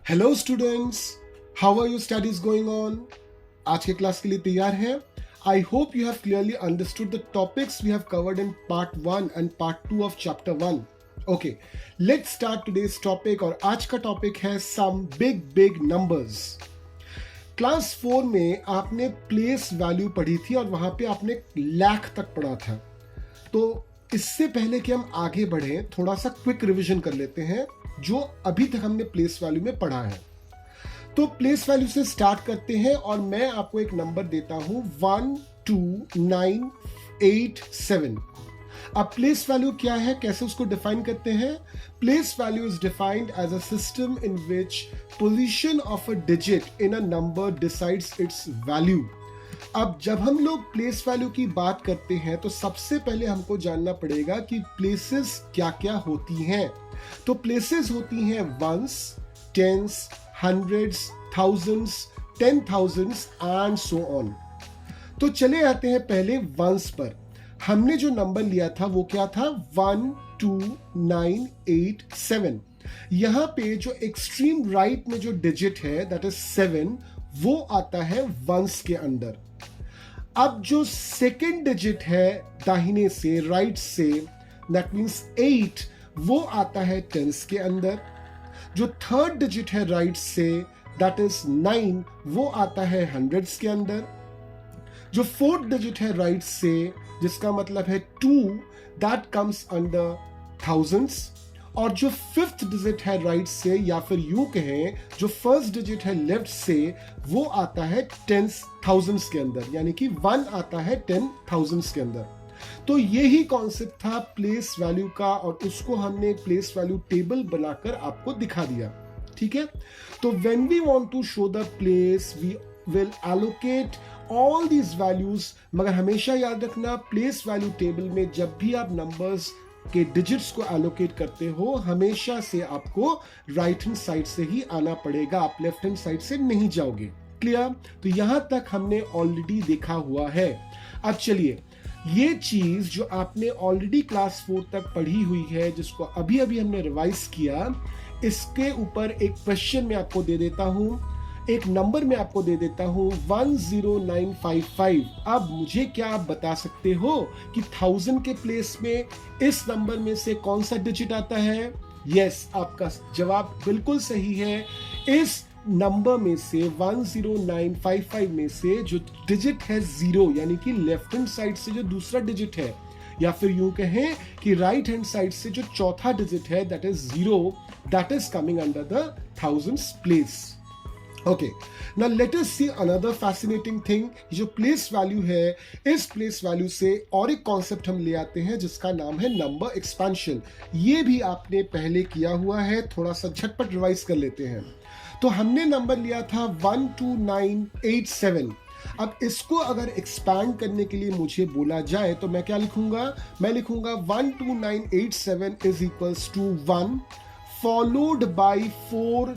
Hello students, how are your studies going on. आज के class के लिए तैयार हैं? I hope you have clearly understood the topics we have covered in part 1 and part 2 of chapter 1. Okay, let's start today's topic. और आज का topic है some big big numbers. Class 4 में आपने प्लेस वैल्यू पढ़ी थी और वहां पे आपने लाख तक पढ़ा था. तो इससे पहले कि हम आगे बढ़ें, थोड़ा सा क्विक रिवीजन कर लेते हैं जो अभी तक हमने प्लेस वैल्यू में पढ़ा है. तो प्लेस वैल्यू से स्टार्ट करते हैं और मैं आपको एक नंबर देता हूं 12987. अब प्लेस वैल्यू क्या है, कैसे उसको डिफाइन करते हैं? Place value is defined as a system in which position of a digit in a number decides its value. अब जब हम लोग प्लेस वैल्यू की बात करते हैं तो सबसे पहले हमको जानना पड़ेगा कि प्लेसेस क्या क्या होती हैं. तो प्लेसेस होती हैं ones, tens, hundreds, thousands, 10,000s and so on. तो चले आते हैं पहले वंस पर. हमने जो नंबर लिया था वो क्या था? 12987. यहां पे जो एक्सट्रीम राइट में जो डिजिट है दैट इज 7, वो आता है वंस के अंदर. अब जो सेकेंड डिजिट है दाहिने से, राइट से, दैट मीन्स 8, वो आता है टेंस के अंदर. जो थर्ड डिजिट है राइट से, दैट इज 9, वो आता है हंड्रेड्स के अंदर. जो फोर्थ डिजिट है राइट से, जिसका मतलब है 2, दैट कम्स अंडर थाउजेंड्स. और जो फिफ्थ डिजिट है राइट से, या फिर यूं कहें जो फर्स्ट डिजिट है लेफ्ट से, वो आता है 10,000s के अंदर, यानी कि 1 आता है 10,000s के अंदर. तो यही कॉन्सेप्ट था प्लेस वैल्यू का और उसको हमने प्लेस वैल्यू टेबल बनाकर आपको दिखा दिया. ठीक है, तो when we want to show the place we will allocate all these values. मगर हमेशा याद रखना, प्लेस वैल्यू टेबल में जब भी आप नंबर्स के डिजिट्स को एलोकेट करते हो, हमेशा से आपको राइट हैंड साइड से ही आना पड़ेगा, आप लेफ्ट हैंड साइड से नहीं जाओगे. क्लियर? तो यहां तक हमने ऑलरेडी देखा हुआ है. अब चलिए, ये चीज जो आपने ऑलरेडी क्लास 4 तक पढ़ी हुई है, जिसको अभी अभी हमने रिवाइज किया, इसके ऊपर एक क्वेश्चन मैं आपको दे देता हूं, एक नंबर मैं आपको दे देता हूं 10955. अब मुझे क्या आप बता सकते हो कि 1000 के प्लेस में इस नंबर में से कौन सा डिजिट आता है? यस, आपका जवाब बिल्कुल सही है. इस नंबर में से 10955 में से जो डिजिट है 0, यानी कि लेफ्ट हैंड साइड से जो दूसरा डिजिट है, या फिर यूं कहें कि राइट हैंड साइड से जो चौथा डिजिट है that is 0, that is coming under the thousands place. Okay, now let us see another fascinating thing. जो प्लेस वैल्यू है, इस प्लेस वैल्यू से और एक कॉन्सेप्ट हम ले आते हैं जिसका नाम है नंबर एक्सपेंशन. ये भी आपने पहले किया हुआ है, थोड़ा सा झटपट रिवाइज कर लेते हैं. तो हमने नंबर लिया था 12987. अब इसको अगर एक्सपैंड करने के लिए मुझे बोला जाए तो मैं क्या लिखूंगा? मैं लिखूंगा 12987 is equals to 1 followed by 4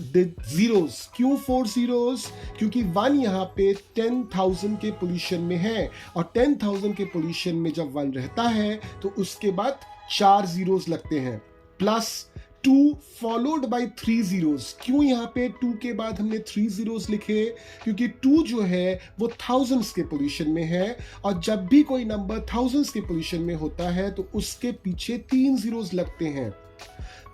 zeros. क्यों 4 zeros? क्योंकि 1 यहां पे 10,000 के पोजीशन में है और 10,000 के पोजीशन में जब 1 रहता है तो उसके बाद 4 zeros लगते हैं. Plus 2 followed by 3 zeros. क्यों यहां पे 2 के बाद हमने 3 zeros लिखे? क्योंकि 2 जो है वो thousands के पोजीशन में है और जब भी कोई नंबर thousands के पोजीशन में होता है तो उसके पीछे 3 zeros लगते हैं.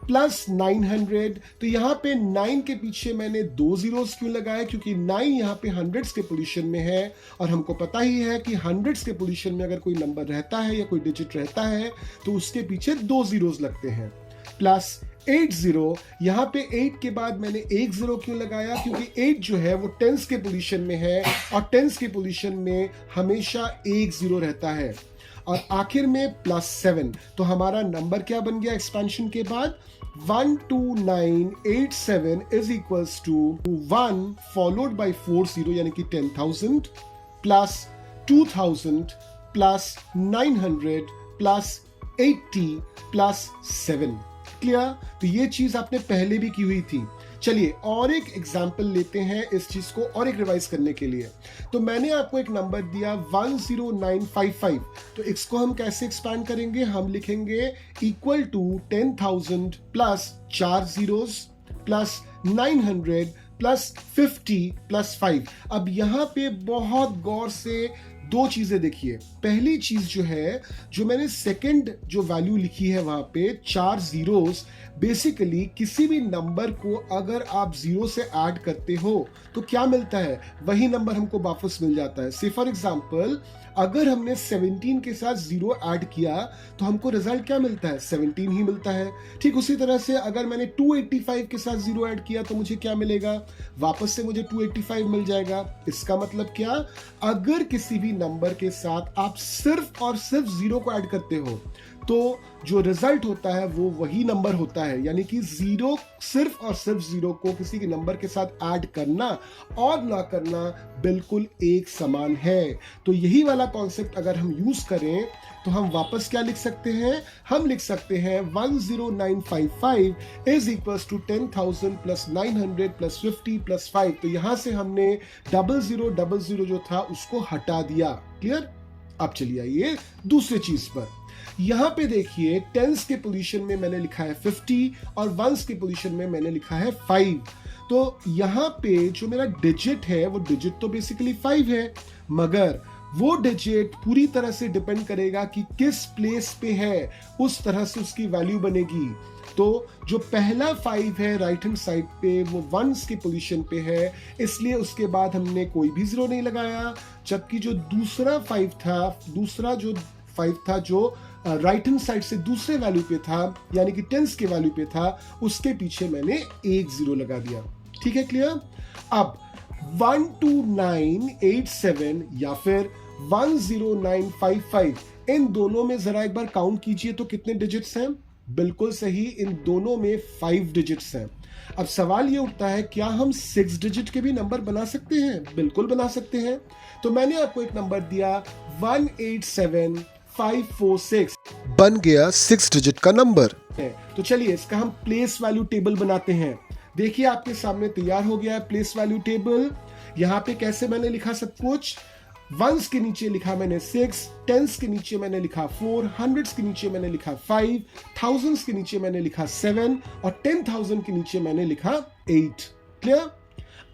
प्लस 900. तो यहां पे 9 के पीछे मैंने 2 zeros क्यों लगाए? क्योंकि 9 यहां पे हंड्रेड्स के पोजीशन में है और हमको पता ही है कि हंड्रेड्स के पोजीशन में अगर कोई नंबर रहता है या कोई डिजिट रहता है तो उसके पीछे 2 zeros लगते हैं. प्लस 80. यहां पे 8 के बाद मैंने 1 0 क्यों लगाया? क्योंकि 8 जो है वो टेंस के पोजीशन में है और टेंस के पोजीशन में हमेशा 1 0 रहता है. और आखिर में प्लस 7. तो हमारा नंबर क्या बन गया एक्सपेंशन के बाद? 12987 is equals to 1 followed by 4 0, यानी कि 10,000 plus 2000 plus 900 plus 80 plus 7. Clear? तो ये चीज आपने पहले भी की हुई थी. चलिए और एक एग्जाम्पल लेते हैं इस चीज को और एक रिवाइज करने के लिए. तो मैंने आपको एक नंबर दिया 10955. तो इसको हम कैसे एक्सपैंड करेंगे? हम लिखेंगे equal to 10,000 plus 4 zeros plus 900 plus 50 plus 5। अब यहां पे बहुत गौर से दो चीजें देखिए। पहली चीज जो है, जो मैंने सेकंड जो वैल्यू लिखी है वहां पे 4 जीरोस, बेसिकली किसी भी नंबर को अगर आप जीरो से ऐड करते हो तो क्या मिलता है, वही नंबर हमको वापस मिल जाता है। से फॉर एग्जांपल अगर हमने 17 के साथ जीरो ऐड किया तो हमको रिजल्ट क्या मिलता है, 17 ही मिलता है। ठीक उसी तरह से अगर मैंने 285 के साथ जीरो ऐड किया तो मुझे क्या मिलेगा, वापस से मुझे 285 मिल जाएगा। इसका मतलब क्या, अगर किसी भी नंबर के साथ आप सिर्फ और सिर्फ जीरो को ऐड करते हो तो जो रिजल्ट होता है वो वही नंबर होता है। यानी कि जीरो, सिर्फ और सिर्फ जीरो को किसी के नंबर के साथ ऐड करना और ना करना बिल्कुल एक समान है। तो यही वाला कॉन्सेप्ट अगर हम यूज करें तो हम वापस क्या लिख सकते हैं, हम लिख सकते हैं 10955 is equals to 10,000 plus 900 plus 50 plus 5। तो यहां से हमने 0000 जो था उसको हटा दिया। क्लियर। अब चलिए आइए दूसरे चीज पर। यहां पे देखिए टेंस के पोजीशन में मैंने लिखा है 50 और वंस के पोजीशन में मैंने लिखा है 5। तो यहां पे जो मेरा डिजिट है वो डिजिट तो बेसिकली 5 है, मगर वो डिजिट पूरी तरह से डिपेंड करेगा कि किस प्लेस पे है, उस तरह से उसकी वैल्यू बनेगी। तो जो पहला 5 है राइट हैंड साइड पे वो वंस की पोजीशन पे है, इसलिए उसके बाद हमने कोई भी जीरो नहीं लगाया। जबकि जो दूसरा 5 था जो राइट हैंड साइड से दूसरे वैल्यू पे था, यानी कि टेंस के वैल्यू पे था, उसके पीछे मैंने एक जीरो लगा दिया। ठीक है, क्लियर। अब 12987 या फिर 10955, इन दोनों में जरा एक बार काउंट कीजिए तो कितने डिजिट्स हैं। बिल्कुल सही, इन दोनों में 5 डिजिट्स हैं। अब सवाल ये उठता है, क्या हम 6 डिजिट के भी नंबर बना सकते हैं? बिल्कुल बना सकते हैं। तो मैंने आपको एक नंबर दिया 187546, बन गया 6 डिजिट का नंबर। तो चलिए इसका हम प्लेस वैल्यू टेबल बनाते हैं। देखिए आपके सामने तैयार हो गया है प्लेस वैल्यू टेबल। यहां पे कैसे मैंने लिखा सब कुछ, वंस के नीचे लिखा मैंने 6, टेंस के नीचे मैंने लिखा 4, हंड्रेड्स के नीचे मैंने लिखा 5, थाउजेंड्स के नीचे मैंने लिखा 7 और 10,000 के नीचे मैंने लिखा 8। क्लियर।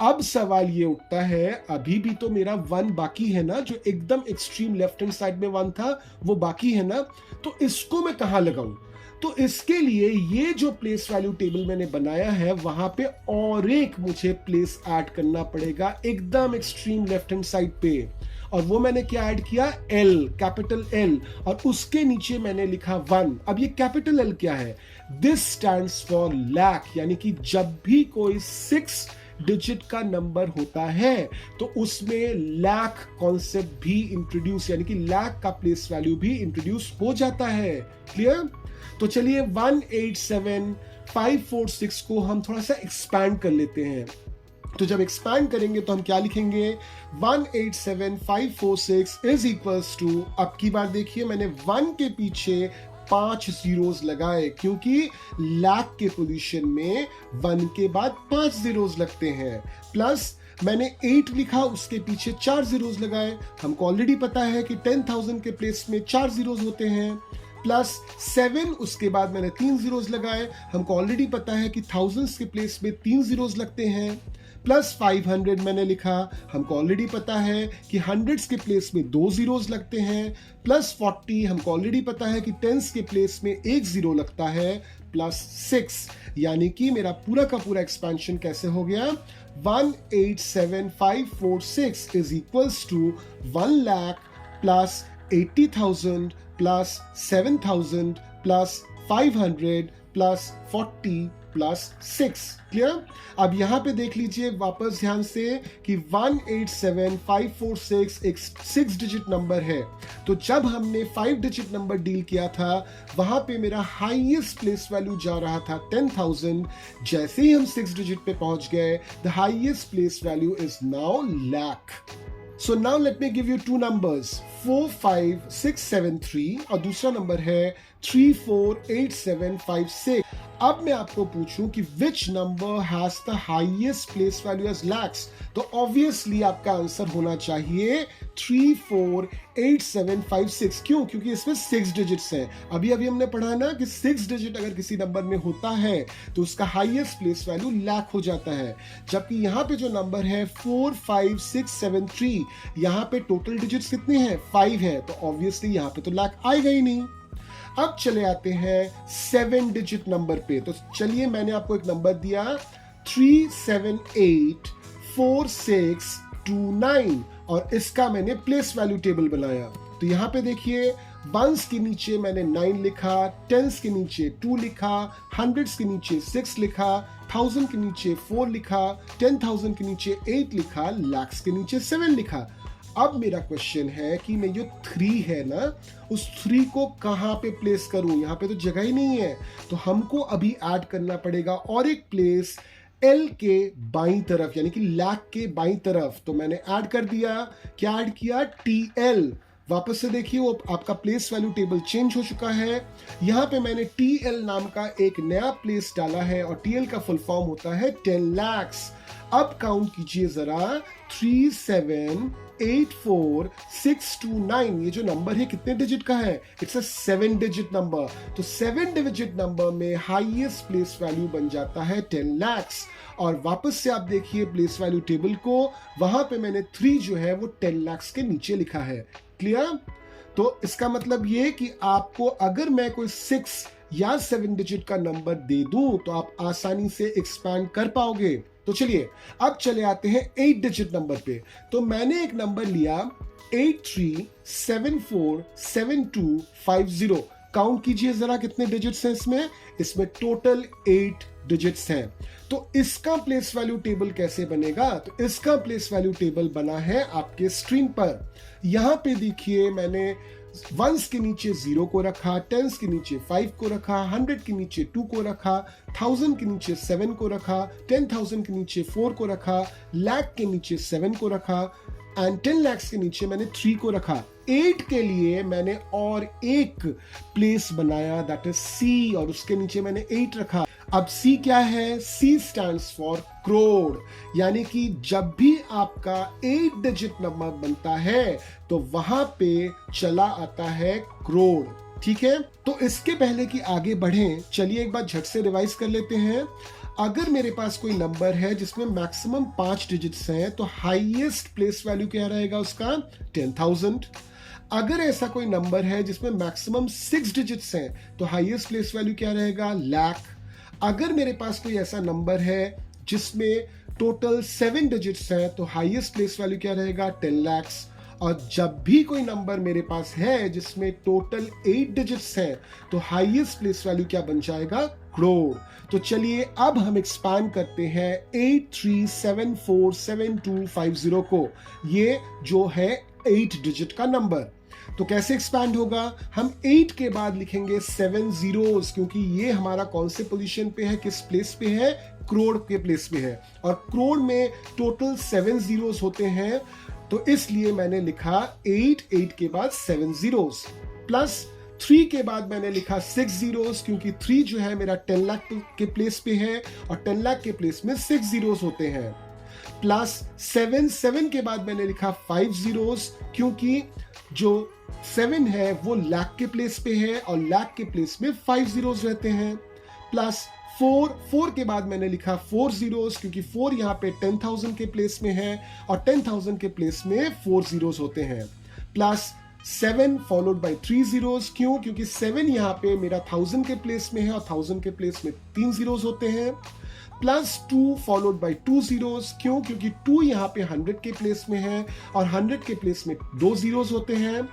अब सवाल ये उठता है, अभी भी तो मेरा 1 बाकी है ना, जो एकदम एक्सट्रीम लेफ्ट हैंड साइड में 1 था वो बाकी है ना, तो इसको मैं कहां लगाऊं। तो इसके लिए ये जो प्लेस वैल्यू टेबल मैंने बनाया है वहां पे और एक मुझे प्लेस ऐड करना पड़ेगा एकदम एक्सट्रीम लेफ्ट हैंड साइड पे, और वो मैंने क्या ऐड किया, L, कैपिटल L, और उसके नीचे मैंने लिखा 1। अब ये कैपिटल L क्या है, दिस स्टैंड्स फॉर लैक, यानी कि जब भी कोई 6 डिजिट का नंबर होता है तो उसमें लैक कॉन्सेप्ट भी इंट्रोड्यूस, यानी कि लैक का प्लेस वैल्यू भी इंट्रोड्यूस हो जाता है। क्लियर। तो चलिए 187546 को हम थोड़ा सा एक्सपैंड कर लेते हैं। तो जब एक्सपैंड करेंगे तो हम क्या लिखेंगे, 187546 इज इक्वल्स टू, अब की बार देखिए मैंने 1 के पीछे 5 जीरोस लगाए, क्योंकि लैक के पोजीशन में 1 के बाद 5 जीरोस लगते हैं। प्लस मैंने 8 लिखा, उसके पीछे 4 जीरोस लगाए। हमको ऑलरेडी पता है कि 10,000 के प्लेस में 4 जीरोस होते हैं। प्लस 7, उसके बाद मैंने 3 जीरोस लगाए। हमको ऑलरेडी पता है कि थाउजेंड्स के प्लेस में 3 जीरोस लगते हैं। प्लस 500 मैंने लिखा, हमको ऑलरेडी पता है कि हंड्रेड्स के प्लेस में 2 जीरोस लगते हैं। प्लस 40, हमको ऑलरेडी पता है कि टेंस के प्लेस में 1 जीरो लगता है। प्लस 6, यानी कि मेरा पूरा का पूरा एक्सपेंशन कैसे हो गया, 187546 is equals to 1 lakh plus 80,000 plus 7,000 plus 500 plus 40 plus 6। Clear. अब यहां पे देख लीजिए वापस ध्यान से कि 187546 एक 6 डिजिट नंबर है। तो जब हमने 5 डिजिट नंबर डील किया था वहां पे मेरा हाईएस्ट प्लेस वैल्यू जा रहा था 10,000। जैसे ही हम 6 डिजिट पे पहुंच गए, the highest place value is now lakh. So now let me give you 2 numbers, 45673 और दूसरा नंबर है 348756। अब मैं आपको पूछूं कि which number has the highest place value as lakhs, तो ऑब्वियसली आपका आंसर होना चाहिए 348756। क्यों? क्योंकि इसमें 6 डिजिट्स हैं। अभी अभी हमने पढ़ा ना कि 6 डिजिट अगर किसी नंबर में होता है तो उसका हाईएस्ट प्लेस वैल्यू लाख हो जाता है। जबकि यहाँ पे जो नंबर है 45673, यहाँ पे टोटल डिजिट्स कितने हैं? 5 हैं, तो ऑब्वियसली यहाँ पे तो लाख आएगा ही नहीं। अब चले आते हैं 7 डिजिट नंबर पे। तो चलिए, मैंने आपको एक नंबर दिया 3784629 और इसका मैंने प्लेस वैल्यू टेबल बनाया। तो यहां पे देखिए, वंस के नीचे मैंने 9 लिखा, टेंस के नीचे 2 लिखा, हंड्रेड्स के नीचे 6 लिखा, 1000 के नीचे 4 लिखा, 10,000 के नीचे 8 लिखा, लैक्स के नीचे 7 लिखा। अब मेरा क्वेश्चन है कि मैं जो 3 है ना, उस 3 को कहां पे प्लेस करूं? यहां पे तो जगह ही नहीं है, तो हमको अभी ऐड करना पड़ेगा और एक प्लेस एल के बाईं तरफ, यानी कि लैक के बाईं तरफ। तो मैंने ऐड कर दिया। क्या ऐड किया? टीएल। वापस से देखिए, वो आपका प्लेस वैल्यू टेबल चेंज हो चुका है। यहां पे मैंने टीएल नाम का एक नया प्लेस डाला है और टीएल का फुल फॉर्म होता है 10 लैक्स। अब काउंट कीजिए जरा, 3784629, ये जो नंबर है कितने डिजिट का है? It's a 7 digit number. तो 7 डिजिट नंबर में हाईएस्ट प्लेस वैल्यू बन जाता है 10 लैक्स। और वापस से आप देखिए प्लेस वैल्यू टेबल को, वहां पे मैंने 3 जो है वो 10 लैक्स के नीचे लिखा है। क्लियर? तो इसका मतलब ये कि आपको अगर मैं कोई 6 या 7 डिजिट का नंबर दे दूं तो आप आसानी से एक्सपैंड कर पाओगे। तो चलिए, अब चले आते हैं 8 डिजिट नंबर पे। तो मैंने एक नंबर लिया 83747250। काउंट कीजिए जरा कितने डिजिट्स हैं इसमें? इसमें टोटल 8 डिजिट्स हैं। तो इसका प्लेस वैल्यू टेबल कैसे बनेगा? तो इसका प्लेस वैल्यू टेबल बना है आपके स्क्रीन पर। यहां पे देखिए, मैंने वंस के नीचे 0 को रखा, टेंस के नीचे 5 को रखा, 100 के नीचे 2 को रखा, 1000 के नीचे 7 को रखा, 10,000 के नीचे 4 को रखा, लाख के नीचे 7 को रखा एंड 10 लैक्स के नीचे मैंने 3 को रखा। 8 के लिए मैंने और एक प्लेस बनाया, दैट इज C, और उसके नीचे मैंने 8 रखा। अब C क्या है? C स्टैंड्स फॉर करोड़, यानी कि जब भी आपका 8 डिजिट नंबर बनता है तो वहां पे चला आता है करोड़। ठीक है? तो इसके पहले कि आगे बढ़ें, चलिए एक बार झट से रिवाइज कर लेते हैं। अगर मेरे पास कोई नंबर है जिसमें मैक्सिमम 5 डिजिट्स हैं तो हाईएस्ट प्लेस वैल्यू क्या रहेगा उसका? 10,000। अगर ऐसा कोई नंबर है जिसमें मैक्सिमम 6 डिजिट्स हैं तो हाईएस्ट प्लेस वैल्यू क्या रहेगा? लाख। अगर मेरे पास कोई ऐसा नंबर है जिसमें टोटल 7 डिजिट्स हैं तो हाईएस्ट प्लेस वैल्यू क्या रहेगा? 10 लैक्स। और जब भी कोई नंबर मेरे पास है जिसमें टोटल 8 डिजिट्स हैं तो हाईएस्ट प्लेस वैल्यू क्या बन जाएगा? करोड़। तो चलिए अब हम एक्सपैंड करते हैं 83747250 को, ये जो है 8 डिजिट का नंबर। तो कैसे एक्सपैंड होगा? हम 8 के बाद लिखेंगे 7 जीरोस, क्योंकि ये हमारा कौन से पोजीशन पे है, किस प्लेस पे है? करोड़ के प्लेस पे है, और करोड़ में टोटल 7 जीरोस होते हैं। तो इसलिए मैंने लिखा 8 के बाद 7 जीरोस, प्लस 3 के बाद मैंने लिखा 6 जीरोस, क्योंकि 3 जो है मेरा 10 लाख के प्लेस पे है और 10 लाख के प्लेस में 6 जीरोस होते हैं, प्लस 7 के बाद मैंने लिखा 5 जीरोस, क्योंकि जो 7 है वो लाख के प्लेस पे है और लाख के प्लेस में 5 जीरोस रहते हैं, प्लस 4 के बाद मैंने लिखा 4 जीरोस, क्योंकि 4 यहाँ पे 10,000 के प्लेस में है और 10,000 के प्लेस में 4 जीरोस होते हैं, प्लस 7 फॉलोड बाय 3 जीरोस। क्यों? क्योंकि 7 यहाँ पे मेरा 1000 के प्लेस में है और 1000 के प्लेस में 3 जीरोस होते हैं, प्लस 2 फॉलोड बाय 2 जीरोस। क्यों? क्योंकि 2 यहाँ पे 100 के प्लेस में है और 100 के प्लेस में 2 जीरोस होते हैं,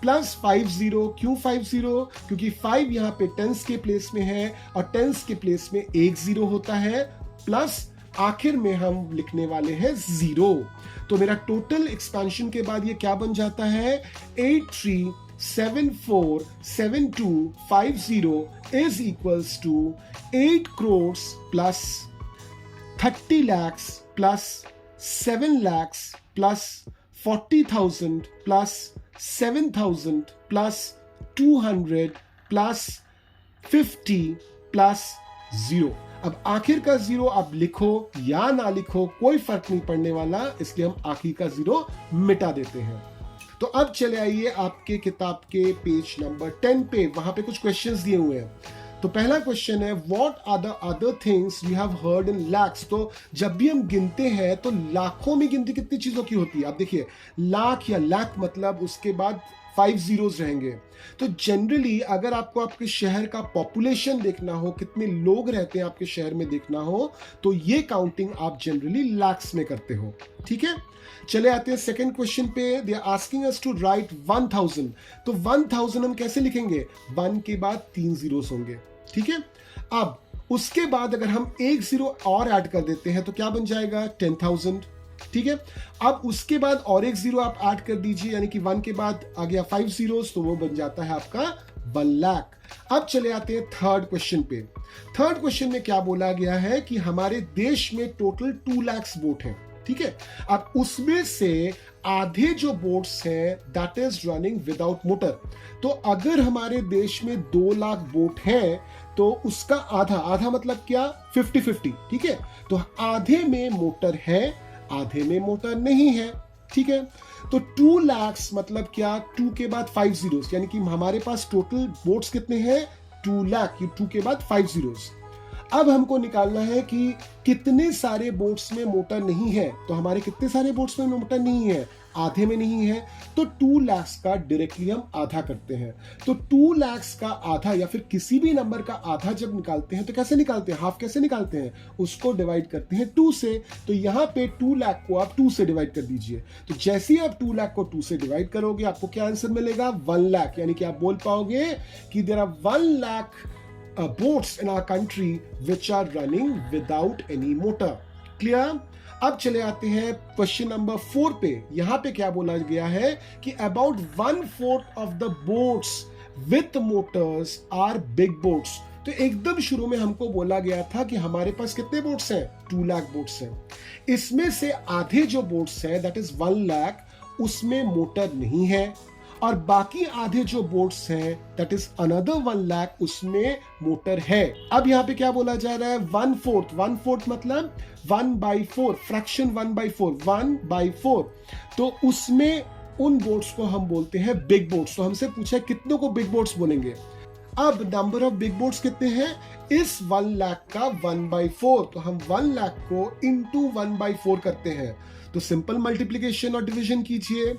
प्लस 5 जीरो। क्यों 5 जीरो? क्योंकि 5 यहाँ पे टेंस के प्लेस में है और टेंस के प्लेस में 1 जीरो होता है, प्लस आखिर में हम लिखने वाले हैं 0। तो मेरा टोटल एक्सपेंशन के बाद ये क्या बन जाता है? 83747250 is equals to 8 crores plus 30 lakhs plus 7 lakhs plus 40,000 plus 7,000 plus 200 plus 50 plus zero. अब आखिर का जीरो आप लिखो या ना लिखो कोई फर्क नहीं पड़ने वाला, इसलिए हम आखिर का जीरो मिटा देते हैं। तो अब चले आइए आपके किताब के पेज नंबर 10 पे, वहां पे कुछ क्वेश्चंस दिए हुए हैं। तो पहला क्वेश्चन है what are the other things we have heard in lakhs. तो जब भी हम गिनते हैं तो लाखों में गिनती कितनी चीजों की होती है। आप देखिए लाख या लाख मतलब उसके बाद 5 जीरोस रहेंगे। तो जनरली अगर आपको आपके शहर का पॉपुलेशन देखना हो, कितने लोग रहते हैं आपके शहर में देखना हो, तो ये काउंटिंग आप जनरली लैक्स में करते हो। ठीक है, चले आते हैं सेकंड क्वेश्चन पे। They are asking us to write 1000। तो 1000 हम कैसे लिखेंगे? 1 के बाद 3 जीरोस होंगे। ठीक है, अब उसके बाद अगर हम एक जीरो और ऐड कर देते हैं तो क्या बन जाएगा? 10,000। ठीक है, अब उसके बाद और एक जीरो आप ऐड कर दीजिए, यानी कि 1 के बाद आ गया 5 जीरोस, तो वो बन जाता है आपका 1 लाख। अब चले आते हैं थर्ड क्वेश्चन पे। थर्ड क्वेश्चन में क्या बोला गया है कि हमारे देश में टोटल 2 लाख बोट हैं। ठीक है, अब उसमें से आधे जो बोट्स हैं that is running without motor. तो अगर हमारे देश में 2 लाख बोट हैं तो उसका आधा, आधा मतलब क्या? 50-50। ठीक है, तो आधे में मोटर है, आधे में मोटर नहीं है। ठीक है, तो 2 लाख मतलब क्या? 2 के बाद 5 जीरोस, यानी कि हमारे पास टोटल बोट्स कितने हैं? 2 लाख। 2 के बाद 5 जीरोस। अब हमको निकालना है कि कितने सारे बोट्स में मोटर नहीं है। तो हमारे कितने सारे बोट्स में मोटर नहीं है? आधे में नहीं है। तो 2 लाख का डायरेक्टली हम आधा करते हैं। तो 2 लाख का आधा या फिर किसी भी नंबर का आधा जब निकालते हैं तो कैसे निकालते हैं? हाफ कैसे निकालते हैं? उसको डिवाइड करते हैं 2 से। तो यहां पे 2 लाख को आप 2 से डिवाइड कर दीजिए। तो जैसे ही आप 2 लाख को 2 से डिवाइड करोगे आपको क्या आंसर मिलेगा? 1 लाख। यानी कि आप बोल पाओगे कि there are 1 lakh boats in our country which are running without any motor. Clear? अब चले आते हैं क्वेश्चन नंबर 4 पे। यहां पे क्या बोला गया है कि about 1/4 of the boats with motors are big boats. तो एकदम शुरू में हमको बोला गया था कि हमारे पास कितने बोट्स हैं? 2 लाख बोट्स हैं। इसमें से आधे जो बोट्स हैं दैट इज 1 लाख, उसमें मोटर नहीं है, और बाकी आधे जो बोट्स हैं दैट इज अनदर 1 लाख, उसमें मोटर है। अब यहां पे क्या बोला जा रहा है? 1/4। 1/4 मतलब 1/4, फ्रैक्शन 1/4, 1/4। तो उसमें उन बोट्स को हम बोलते हैं बिग बोट्स। तो हमसे पूछा है कितनों को बिग बोट्स बोलेंगे। अब नंबर ऑफ बिग बोट्स कितने हैं? इस 1 लाख का 1/4। तो हम 1 लाख को इंटू 1/4 करते हैं। तो सिंपल मल्टीप्लीकेशन और डिवीजन कीजिए।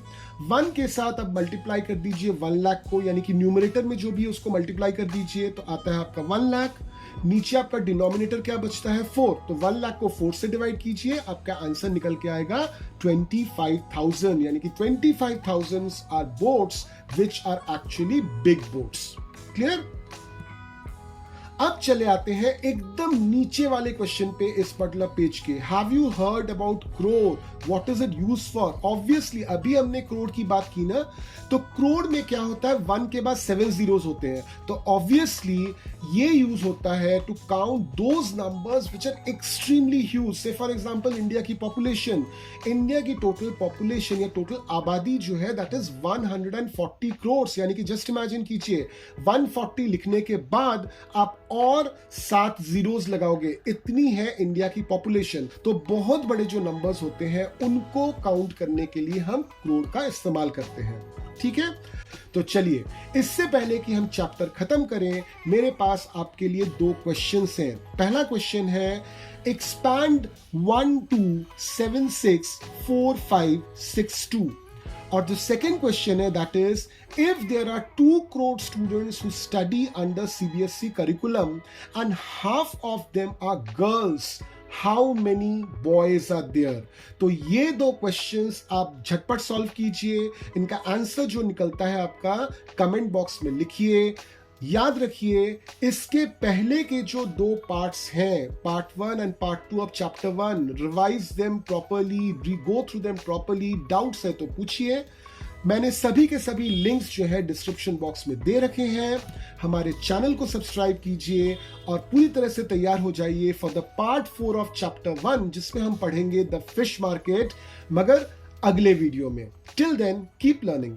1 के साथ अब मल्टीप्लाई कर दीजिए 1 लाख को, यानी कि न्यूमरेटर में जो भी है उसको मल्टीप्लाई कर दीजिए, तो आता है आपका 1 लाख। नीचे आपका डिनोमिनेटर क्या बचता है? 4। तो 1 लाख को 4 से डिवाइड कीजिए, आपका आंसर निकल के आएगा 25,000। यानी कि 25,000 are boats which are actually big boats. Clear? अब चले आते हैं एकदम नीचे वाले क्वेश्चन पे इस पर्टिकुलर पेज के। Have you heard about crore? What is it use for? Obviously अभी हमने करोड़ की बात की ना, तो करोड़ में क्या होता है? 1 के बाद 7 जीरोस होते हैं। तो ऑब्वियसली ये यूज होता है to count those numbers which are extremely huge. Say for example India की पॉपुलेशन, इंडिया की टोटल पॉपुलेशन या टोटल आबादी जो है दैट इज 140 करोड़। यानी कि जस्ट इमेजिन कीजिए 140 लिखने के बाद आप और 7 जीरोस लगाओगे, इतनी है इंडिया की पॉपुलेशन। तो बहुत बड़े जो नंबर्स होते हैं उनको काउंट करने के लिए हम करोड़ का इस्तेमाल करते हैं। ठीक है, तो चलिए इससे पहले कि हम चैप्टर खत्म करें, मेरे पास आपके लिए 2 क्वेश्चंस हैं। पहला क्वेश्चन है एक्सपैंड 1 2 7 6 4 5 6 2। और the second question है that is if there are 2 crore students who study under CBSE curriculum and half of them are girls, how many boys are there? तो ये 2 क्वेश्चंस आप झटपट सॉल्व कीजिए। इनका आंसर जो निकलता है आपका कमेंट बॉक्स में लिखिए। याद रखिए इसके पहले के जो 2 पार्ट्स हैं, part 1 and part 2 of chapter 1, revise them properly, go through them properly. Doubts है तो पूछिए। मैंने सभी के सभी लिंक्स जो है डिस्क्रिप्शन बॉक्स में दे रखे हैं। हमारे चैनल को सब्सक्राइब कीजिए और पूरी तरह से तैयार हो जाइए for the part 4 of chapter 1, जिसमें हम पढ़ेंगे द फिश मार्केट, मगर अगले वीडियो में। Till then keep learning.